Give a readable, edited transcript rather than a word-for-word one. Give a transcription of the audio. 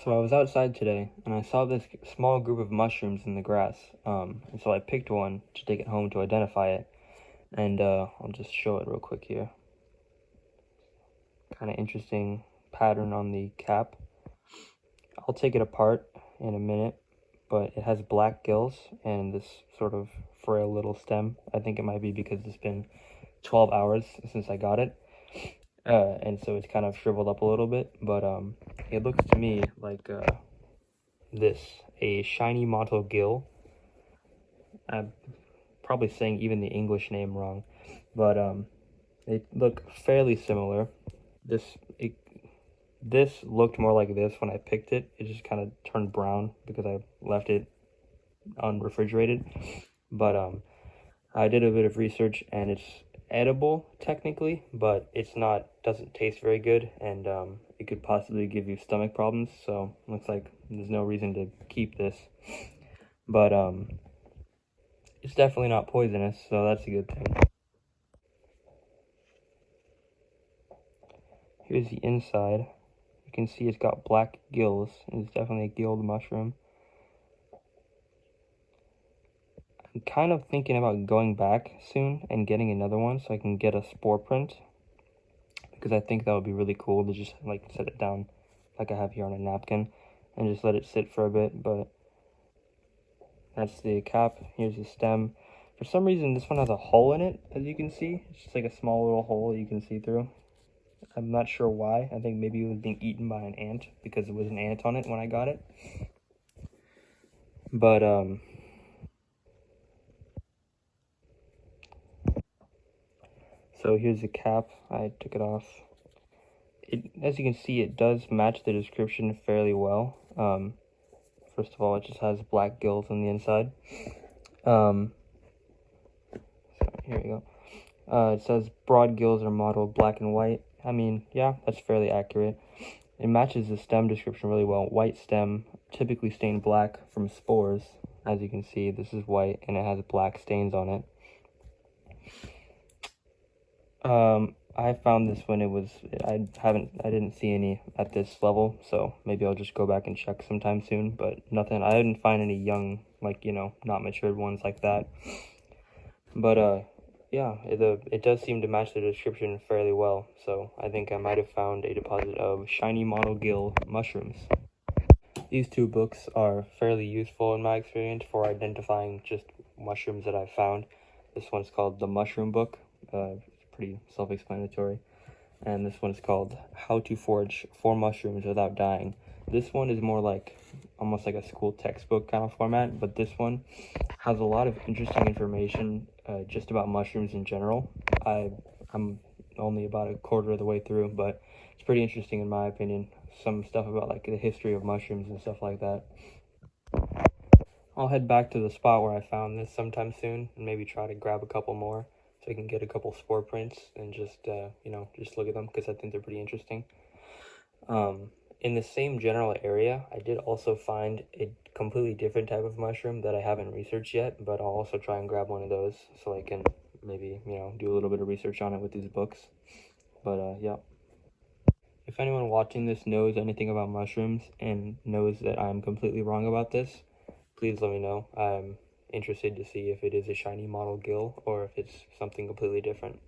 So I was outside today and I saw this small group of mushrooms in the grass. And so I picked one to take it home to identify it. And I'll just show it real quick here. Kind of interesting pattern on the cap. I'll take it apart in a minute, but it has black gills and this sort of frail little stem. I think it might be because it's been 12 hours since I got it. And so it's kind of shriveled up a little bit, but it looks to me like this, a shiny mottled gill. I'm probably saying even the English name wrong, but they look fairly similar. This it, this looked more like this when I picked it. It just kind of turned brown because I left it unrefrigerated. But I did a bit of research and it's edible technically, but it's not, doesn't taste very good, and it could possibly give you stomach problems. So looks like there's no reason to keep this. But it's definitely not poisonous, so that's a good thing. Here's the inside. You can see it's got black gills. It's definitely a gilled mushroom. I'm kind of thinking about going back soon and getting another one so I can get a spore print, because I think that would be really cool to just like set it down like I have here on a napkin and just let it sit for a bit. But that's the cap. Here's the stem. For some reason this one has a hole in it, as you can see. It's just like a small little hole you can see through. I'm not sure why. I think maybe it was being eaten by an ant because there was an ant on it when I got it. But so here's the cap. I took it off. As you can see, it does match the description fairly well. First of all, it just has black gills on the inside. So here we go. It says broad gills are mottled black and white. I mean, yeah, that's fairly accurate. It matches the stem description really well. White stem, typically stained black from spores. As you can see, this is white and it has black stains on it. I found this when it was, I didn't see any at this level, so maybe I'll just go back and check sometime soon, but nothing, I didn't find any young, like, you know, not matured ones like that. But, yeah, it does seem to match the description fairly well, so I think I might have found a deposit of shiny mottled gill mushrooms. These two books are fairly useful in my experience for identifying just mushrooms that I've found. This one's called The Mushroom Book. It's pretty self-explanatory. And this one is called How to Forage 4 Mushrooms Without Dying. This one is more like, almost like a school textbook kind of format, but this one has a lot of interesting information just about mushrooms in general. I'm only about a quarter of the way through, but it's pretty interesting in my opinion. Some stuff about like the history of mushrooms and stuff like that. I'll head back to the spot where I found this sometime soon and maybe try to grab a couple more so I can get a couple spore prints and just, you know, just look at them because I think they're pretty interesting. In the same general area, I did also find a completely different type of mushroom that I haven't researched yet, but I'll also try and grab one of those so I can maybe, you know, do a little bit of research on it with these books. But, yeah. If anyone watching this knows anything about mushrooms and knows that I'm completely wrong about this, please let me know. I'm interested to see if it is a shiny mottled gill or if it's something completely different.